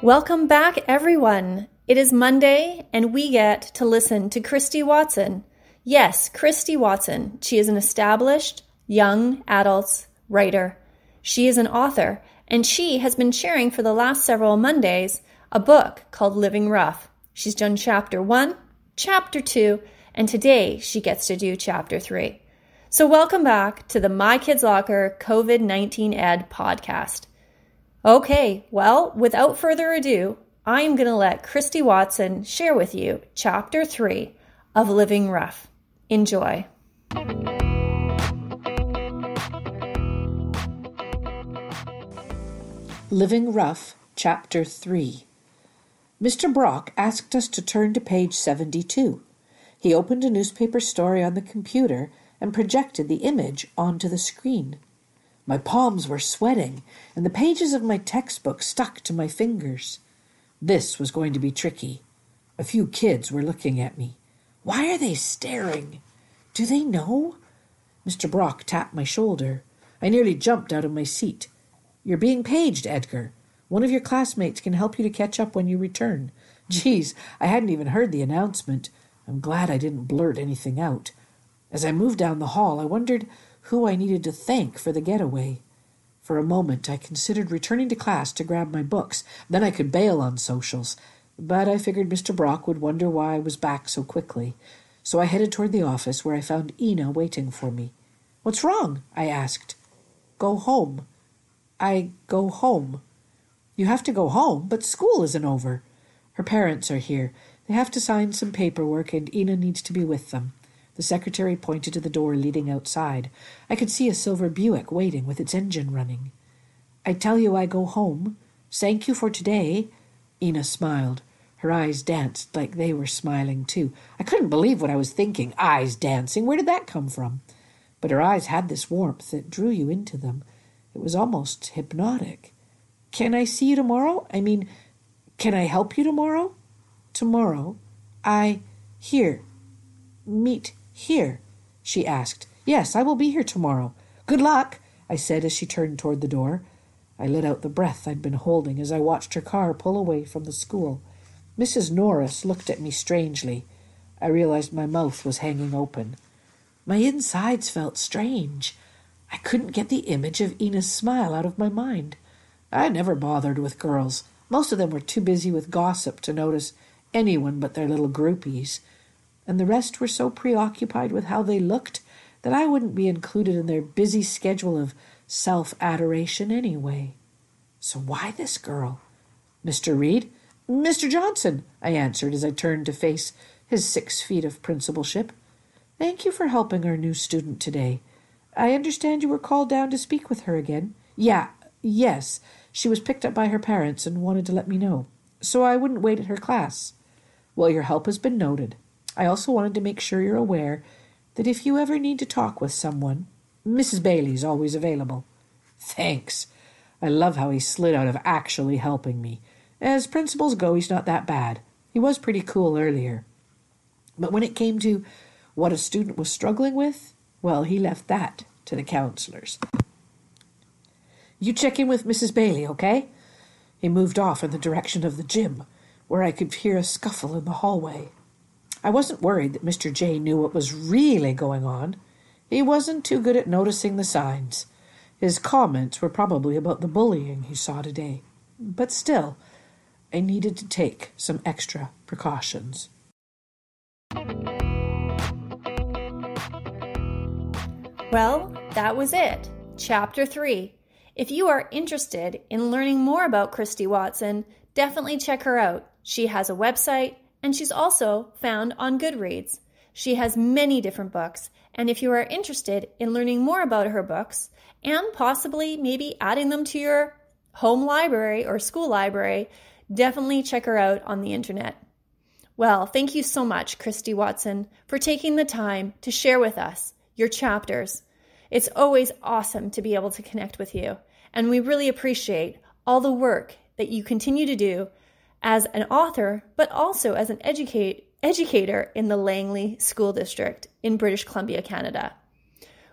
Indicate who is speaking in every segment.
Speaker 1: Welcome back, everyone. It is Monday, and we get to listen to Cristy Watson. Yes, Cristy Watson. She is an established young adults writer. She is an author, and she has been sharing for the last several Mondays a book called Living Rough. She's done chapter 1, chapter 2, and today she gets to do chapter 3. So welcome back to the My Kids Locker COVID-19 Ed podcast. Okay, well, without further ado, I'm going to let Cristy Watson share with you Chapter 3 of Living Rough. Enjoy.
Speaker 2: Living Rough, Chapter 3. Mr. Brock asked us to turn to page 72. He opened a newspaper story on the computer and projected the image onto the screen. My palms were sweating, and the pages of my textbook stuck to my fingers. This was going to be tricky. A few kids were looking at me. Why are they staring? Do they know? Mr. Brock tapped my shoulder. I nearly jumped out of my seat. You're being paged, Edgar. One of your classmates can help you to catch up when you return. Geez, I hadn't even heard the announcement. I'm glad I didn't blurt anything out. As I moved down the hall, I wondered who I needed to thank for the getaway. For a moment, I considered returning to class to grab my books. Then I could bail on socials. But I figured Mr. Brock would wonder why I was back so quickly. So I headed toward the office, where I found Ina waiting for me. "What's wrong?" I asked. "Go home." "I go home." "You have to go home, but school isn't over." "Her parents are here. They have to sign some paperwork, and Ina needs to be with them." The secretary pointed to the door leading outside. I could see a silver Buick waiting with its engine running. "I tell you I go home. Thank you for today." Ina smiled. Her eyes danced like they were smiling too. I couldn't believe what I was thinking. Eyes dancing. Where did that come from? But her eyes had this warmth that drew you into them. It was almost hypnotic. "Can I see you tomorrow? I mean, can I help you tomorrow?" "Tomorrow? Here. Meet here?" she asked. "Yes, I will be here tomorrow." "Good luck," I said as she turned toward the door. I let out the breath I'd been holding as I watched her car pull away from the school. Mrs. Norris looked at me strangely. I realized my mouth was hanging open. My insides felt strange. I couldn't get the image of Ina's smile out of my mind. I never bothered with girls. Most of them were too busy with gossip to notice anyone but their little groupies. And the rest were so preoccupied with how they looked that I wouldn't be included in their busy schedule of self-adoration anyway. So why this girl? "Mr. Reed?" "Mr. Johnson," I answered as I turned to face his 6 feet of principalship. "Thank you for helping our new student today. I understand you were called down to speak with her again." Yes. She was picked up by her parents and wanted to let me know, so I wouldn't wait at her class." "Well, your help has been noted. I also wanted to make sure you're aware that if you ever need to talk with someone, Mrs. Bailey's always available." "Thanks." I love how he slid out of actually helping me. As principals go, he's not that bad. He was pretty cool earlier. But when it came to what a student was struggling with, well, he left that to the counselors. "You check in with Mrs. Bailey, okay?" He moved off in the direction of the gym, where I could hear a scuffle in the hallway. I wasn't worried that Mr. J knew what was really going on. He wasn't too good at noticing the signs. His comments were probably about the bullying he saw today. But still, I needed to take some extra precautions.
Speaker 1: Well, that was it. Chapter 3. If you are interested in learning more about Cristy Watson, definitely check her out. She has a website, and she's also found on Goodreads. She has many different books, and if you are interested in learning more about her books and possibly maybe adding them to your home library or school library, definitely check her out on the internet. Well, thank you so much, Cristy Watson, for taking the time to share with us your chapters. It's always awesome to be able to connect with you, and we really appreciate all the work that you continue to do as an author, but also as an educator in the Langley School District in British Columbia, Canada.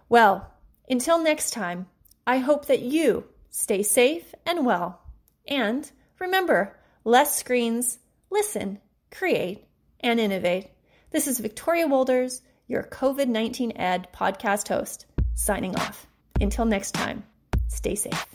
Speaker 1: Well, until next time, I hope that you stay safe and well. And remember, less screens, listen, create, and innovate. This is Victoria Wolders, your COVID-19 Ed podcast host, signing off. Until next time, stay safe.